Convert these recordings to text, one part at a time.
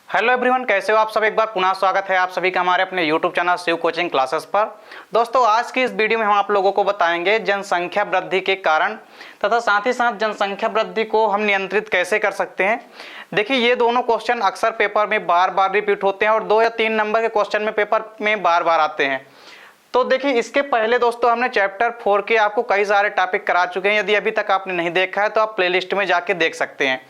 Hello everyone, कैसे हो आप सब। एक बार पुनः स्वागत है आप सभी का हमारे अपने YouTube channel Shiv coaching classes पर। दोस्तों, आज की इस वीडियो में हम आप लोगों को बताएंगे जनसंख्या वृद्धि के कारण तथा साथ ही साथ जनसंख्या वृद्धि को हम नियंत्रित कैसे कर सकते हैं। देखिए, ये दोनों क्वेश्चन अक्सर पेपर में बार बार रिपीट होते हैं और 2 या 3 नंबर के क्वेश्चन में पेपर में बार बार आते हैं। तो देखिए, इसके पहले दोस्तों हमने चैप्टर 4 के आपको कई सारे टॉपिक करा चुके हैं। यदि अभी तक आपने नहीं देखा है तो आप प्लेलिस्ट में जाके देख सकते हैं।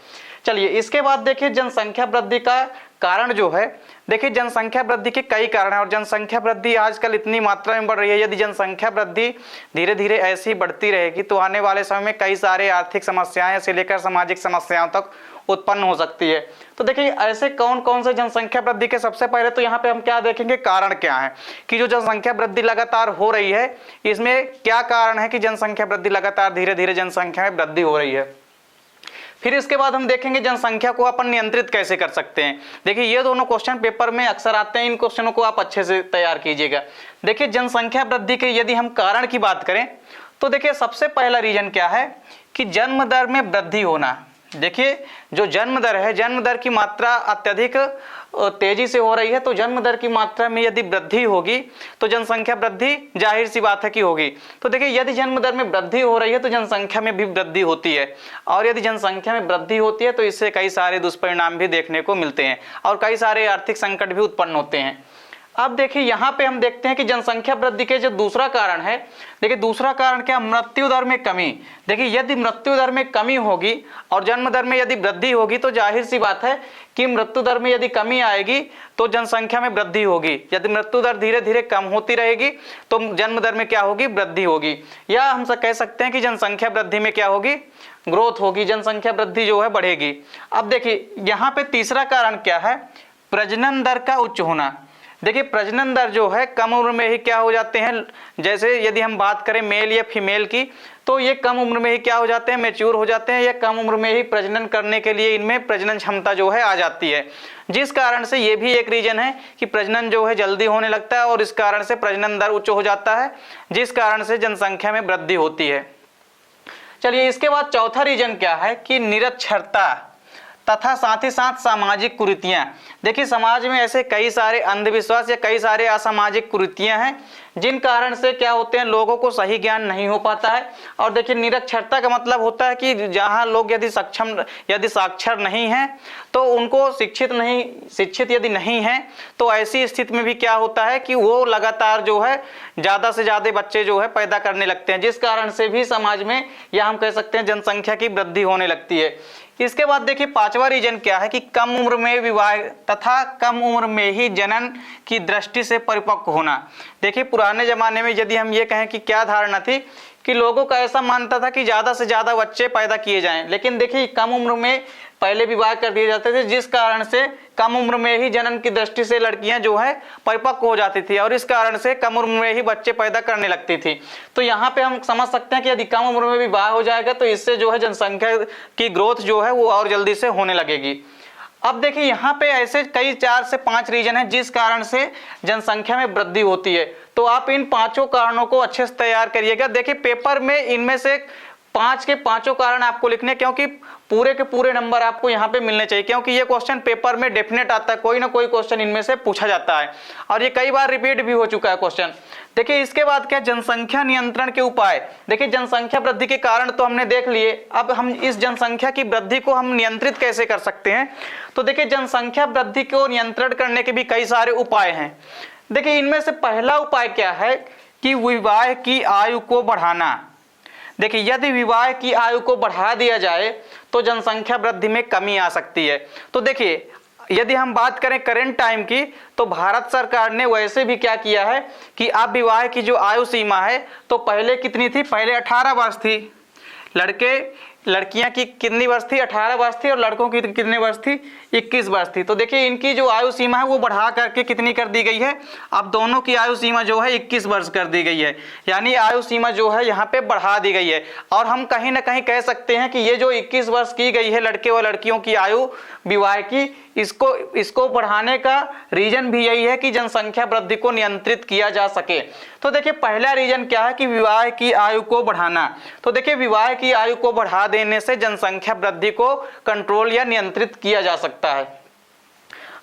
चलिए, इसके बाद देखिए जनसंख्या वृद्धि का कारण जो है, देखिए जनसंख्या वृद्धि के कई कारण हैं और जनसंख्या वृद्धि आजकल इतनी मात्रा में बढ़ रही है। यदि जनसंख्या वृद्धि धीरे धीरे ऐसी बढ़ती रहेगी तो आने वाले समय में कई सारे आर्थिक समस्याएं से लेकर सामाजिक समस्याओं तक उत्पन्न हो सकती है। तो देखिए, ऐसे कौन कौन से जनसंख्या वृद्धि के सबसे पहले तो यहाँ पे हम क्या देखेंगे, कारण क्या है कि जो जनसंख्या वृद्धि लगातार हो रही है, इसमें क्या कारण है कि जनसंख्या वृद्धि लगातार धीरे धीरे जनसंख्या में वृद्धि हो रही है। फिर इसके बाद हम देखेंगे जनसंख्या को अपन नियंत्रित कैसे कर सकते हैं। देखिए, ये दोनों क्वेश्चन पेपर में अक्सर आते हैं, इन क्वेश्चनों को आप अच्छे से तैयार कीजिएगा। देखिए, जनसंख्या वृद्धि के यदि हम कारण की बात करें तो देखिए सबसे पहला रीजन क्या है कि जन्म दर में वृद्धि होना। देखिए, जो जन्म दर है, जन्म दर की मात्रा अत्यधिक तेजी से हो रही है, तो जन्म दर की मात्रा में यदि वृद्धि होगी तो जनसंख्या वृद्धि जाहिर सी बात है कि होगी। तो देखिए, यदि जन्म दर में वृद्धि हो रही है तो जनसंख्या में भी वृद्धि होती है, और यदि जनसंख्या में वृद्धि होती है तो इससे कई सारे दुष्परिणाम भी देखने को मिलते हैं और कई सारे आर्थिक संकट भी उत्पन्न होते हैं। अब देखिए, यहाँ पे हम देखते हैं कि जनसंख्या वृद्धि के जो दूसरा कारण है, देखिए दूसरा कारण क्या, मृत्यु दर में कमी। देखिए, यदि मृत्यु दर में कमी होगी और जन्म दर में यदि वृद्धि होगी तो जाहिर सी बात है कि मृत्यु दर में यदि कमी आएगी तो जनसंख्या में वृद्धि होगी। यदि मृत्यु दर धीरे धीरे कम होती रहेगी तो जन्म दर में क्या होगी, वृद्धि होगी। या हम कह सकते हैं कि जनसंख्या वृद्धि में क्या होगी, ग्रोथ होगी, जनसंख्या वृद्धि जो है बढ़ेगी। अब देखिए, यहाँ पे तीसरा कारण क्या है, प्रजनन दर का उच्च होना। देखिए, प्रजनन दर जो है कम उम्र में ही क्या हो जाते हैं, जैसे यदि हम बात करें मेल या फीमेल की, तो ये कम उम्र में ही क्या हो जाते हैं, मैच्योर हो जाते हैं, या कम उम्र में ही प्रजनन करने के लिए इनमें प्रजनन क्षमता जो है आ जाती है। जिस कारण से ये भी एक रीजन है कि प्रजनन जो है जल्दी होने लगता है और इस कारण से प्रजनन दर उच्च हो जाता है, जिस कारण से जनसंख्या में वृद्धि होती है। चलिए, इसके बाद चौथा रीजन क्या है कि निरक्षरता तथा साथ ही साथ सामाजिक कुरीतियां। देखिए, समाज में ऐसे कई सारे अंधविश्वास या कई सारे असामाजिक कुरीतियां हैं जिन कारण से क्या होते हैं, लोगों को सही ज्ञान नहीं हो पाता है। और देखिए, निरक्षरता का मतलब होता है कि जहां लोग यदि साक्षर नहीं हैं तो उनको शिक्षित यदि नहीं है तो ऐसी स्थिति में भी क्या होता है कि वो लगातार जो है ज्यादा से ज्यादा बच्चे जो है पैदा करने लगते हैं, जिस कारण से भी समाज में या हम कह सकते हैं जनसंख्या की वृद्धि होने लगती है। इसके बाद देखिए, पांचवा रीजन क्या है कि कम उम्र में विवाह तथा कम उम्र में ही जनन की दृष्टि से परिपक्व होना। देखिए, पुराने जमाने में यदि हम ये कहें कि क्या धारणा थी कि लोगों का ऐसा मानता था कि ज्यादा से ज्यादा बच्चे पैदा किए जाएं, लेकिन देखिए कम उम्र में पहले विवाह कर दिए जाते थे, जिस कारण से कम उम्र में ही जनन की दृष्टि से लड़कियां जो है परिपक्व हो जाती थी और इस कारण से कम उम्र में ही बच्चे पैदा करने लगती थी। तो यहाँ पे हम समझ सकते हैं कि यदि कम उम्र में विवाह हो जाएगा तो इससे जो है जनसंख्या की ग्रोथ जो है वो और जल्दी से होने लगेगी। अब देखिए, यहाँ पे ऐसे कई 4 से 5 रीजन है जिस कारण से जनसंख्या में वृद्धि होती है। तो आप इन 5 कारणों को अच्छे से तैयार करिएगा। देखिए, पेपर में इनमें से 5 के 5 कारण आपको लिखने, क्योंकि पूरे के पूरे नंबर आपको यहाँ पे मिलने चाहिए, क्योंकि ये क्वेश्चन पेपर में डेफिनेट आता है, कोई ना कोई क्वेश्चन इनमें से पूछा जाता है और ये कई बार रिपीट भी हो चुका है क्वेश्चन। देखिए, इसके बाद क्या, जनसंख्या नियंत्रण के उपाय। देखिए, जनसंख्या वृद्धि के कारण तो हमने देख लिए, अब हम इस जनसंख्या की वृद्धि को हम नियंत्रित कैसे कर सकते हैं। तो देखिए, जनसंख्या वृद्धि को नियंत्रण करने के भी कई सारे उपाय हैं। देखिए, इनमें से पहला उपाय क्या है कि विवाह की आयु को बढ़ाना। देखिए, यदि विवाह की आयु को बढ़ा दिया जाए तो जनसंख्या वृद्धि में कमी आ सकती है। तो देखिए, यदि हम बात करें करंट टाइम की तो भारत सरकार ने वैसे भी क्या किया है कि अब विवाह की जो आयु सीमा है तो पहले कितनी थी, पहले 18 वर्ष थी, लड़कियां की कितनी वर्ष थी, 18 वर्ष थी, और लड़कों की कितने वर्ष थी, 21 वर्ष थी। तो देखिए, इनकी जो आयु सीमा है वो बढ़ा करके कितनी कर दी गई है, अब दोनों की आयु सीमा जो है 21 वर्ष कर दी गई है, यानी आयु सीमा जो है यहाँ पे बढ़ा दी गई है। और हम कहीं ना कहीं कह सकते हैं कि ये जो 21 वर्ष की गई है लड़के और लड़कियों की आयु विवाह की, इसको बढ़ाने का रीजन भी यही है कि जनसंख्या वृद्धि को नियंत्रित किया जा सके। तो देखिए, पहला रीजन क्या है कि विवाह की आयु को बढ़ाना। तो देखिए, विवाह की आयु को बढ़ा देने से जनसंख्या वृद्धि को कंट्रोल या नियंत्रित किया जा सकता है।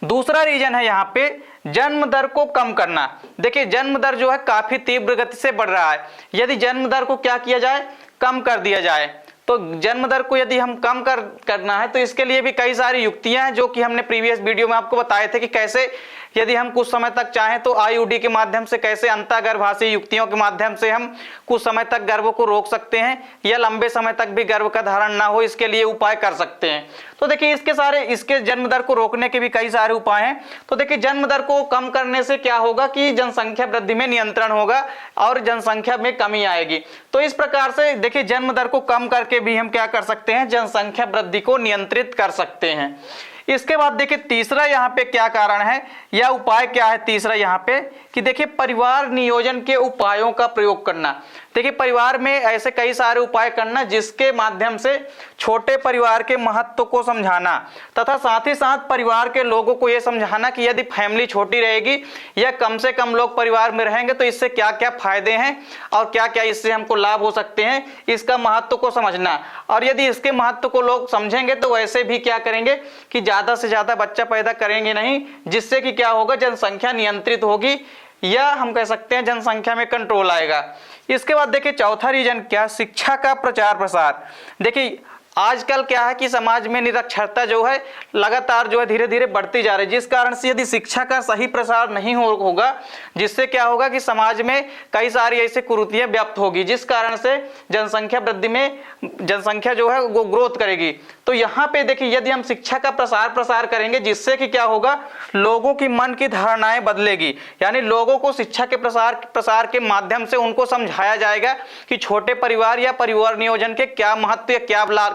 दूसरा रीजन है यहाँ पे जन्म दर को कम करना। देखिए जन्म दर जो है काफी तीव्र गति से बढ़ रहा है। यदि जन्म दर को क्या किया जाए, कम कर दिया जाए, तो जन्म दर को यदि हम कम करना है तो इसके लिए भी कई सारी युक्तियां हैं जो कि हमने प्रीवियस वीडियो में आपको बताए थे कि कैसे यदि हम कुछ समय तक चाहें तो आईयूडी के माध्यम से, कैसे अंतःगर्भाशयी युक्तियों के माध्यम से हम कुछ समय तक गर्भ को रोक सकते हैं या लंबे समय तक भी गर्भ का धारण ना हो, इसके लिए उपाय कर सकते हैं। तो देखिए इसके जन्म दर को रोकने के भी कई सारे उपाय हैं। तो देखिए जन्म दर को कम करने से क्या होगा कि जनसंख्या वृद्धि में नियंत्रण होगा और जनसंख्या में कमी आएगी। तो इस प्रकार से देखिए जन्म दर को कम करके भी हम क्या कर सकते हैं, जनसंख्या वृद्धि को नियंत्रित कर सकते हैं। इसके बाद देखिए तीसरा यहाँ पे क्या कारण है या उपाय क्या है तीसरा यहाँ पे कि देखिए परिवार नियोजन के उपायों का प्रयोग करना। देखिए परिवार में ऐसे कई सारे उपाय करना जिसके माध्यम से छोटे परिवार के महत्व को समझाना तथा साथ ही साथ परिवार के लोगों को यह समझाना कि यदि फैमिली छोटी रहेगी या कम से कम लोग परिवार में रहेंगे तो इससे क्या क्या फायदे हैं और क्या क्या इससे हमको लाभ हो सकते हैं, इसका महत्व को समझना। और यदि इसके महत्व को लोग समझेंगे तो वैसे भी क्या करेंगे कि ज्यादा से ज्यादा बच्चा पैदा करेंगे नहीं, जिससे कि क्या होगा, जनसंख्या नियंत्रित होगी या हम कह सकते हैं जनसंख्या में कंट्रोल आएगा। इसके बाद देखिए चौथा रीजन क्या, शिक्षा का प्रचार प्रसार। देखिए आजकल क्या है कि समाज में निरक्षरता जो है लगातार जो है धीरे धीरे बढ़ती जा रही है, जिस कारण से यदि शिक्षा का सही प्रसार नहीं होगा, जिससे क्या होगा कि समाज में कई सारी ऐसी कुरीतियां व्याप्त होगी, जिस कारण से जनसंख्या वृद्धि में जनसंख्या जो है वो ग्रोथ करेगी। तो यहाँ पे देखिए यदि हम शिक्षा का प्रसार करेंगे जिससे कि क्या होगा, लोगों की मन की धारणाएं बदलेगी, यानी लोगों को शिक्षा के प्रसार के माध्यम से उनको समझाया जाएगा कि छोटे परिवार या परिवार नियोजन के क्या महत्व या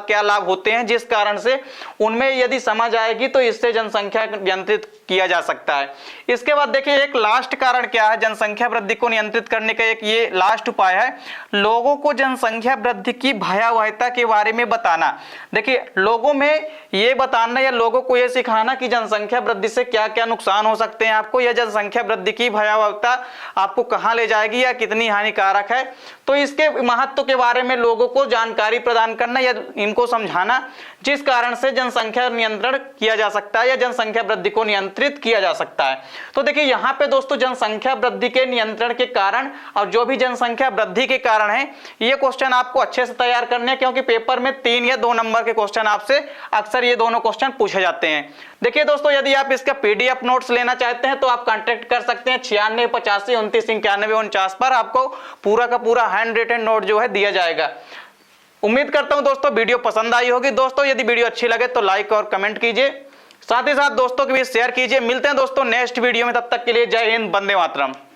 क्या लाभ होते हैं, जिस कारण से उनमें यदि समझ आएगी तो इससे जनसंख्या नियंत्रित किया जा सकता है। इसके बाद देखिए एक लास्ट कारण क्या है जनसंख्या वृद्धि को नियंत्रित करने का, एक ये लास्ट उपाय है लोगों को जनसंख्या वृद्धि की भयावहता के बारे में बताना। देखिए लोगों में ये बताना या लोगों को ये सिखाना कि जनसंख्या वृद्धि से क्या क्या नुकसान हो सकते हैं आपको, या जनसंख्या वृद्धि की भयावहता आपको कहाँ ले जाएगी या कितनी हानिकारक है, तो इसके महत्व के बारे में लोगों को जानकारी प्रदान करना या इनको समझाना, जिस कारण से जनसंख्या नियंत्रण किया जा सकता है या जनसंख्या वृद्धि को नियंत्रित किया जा सकता है। तो देखिए यहाँ पे दोस्तों जनसंख्या वृद्धि के नियंत्रण के कारण और जो भी जनसंख्या वृद्धि के कारण है, ये क्वेश्चन आपको अच्छे से तैयार करने हैं, क्योंकि पेपर में 3 या 2 नंबर के क्वेश्चन आपसे अक्सर ये दोनों क्वेश्चन पूछे जाते हैं। देखिए दोस्तों यदि आप इसका पीडीएफ नोट्स लेना चाहते हैं तो आप कांटेक्ट कर सकते हैं 96 85 29 91 49 पर, आपको पूरा का पूरा हैंड रिटन नोट जो है दिया जाएगा। उम्मीद करता हूं दोस्तों वीडियो पसंद आई होगी। दोस्तों यदि वीडियो अच्छी लगे तो लाइक और कमेंट कीजिए, साथ ही साथ दोस्तों के बीच शेयर कीजिए। मिलते हैं दोस्तों नेक्स्ट वीडियो में, तब तक के लिए जय हिंद, वंदे मातरम।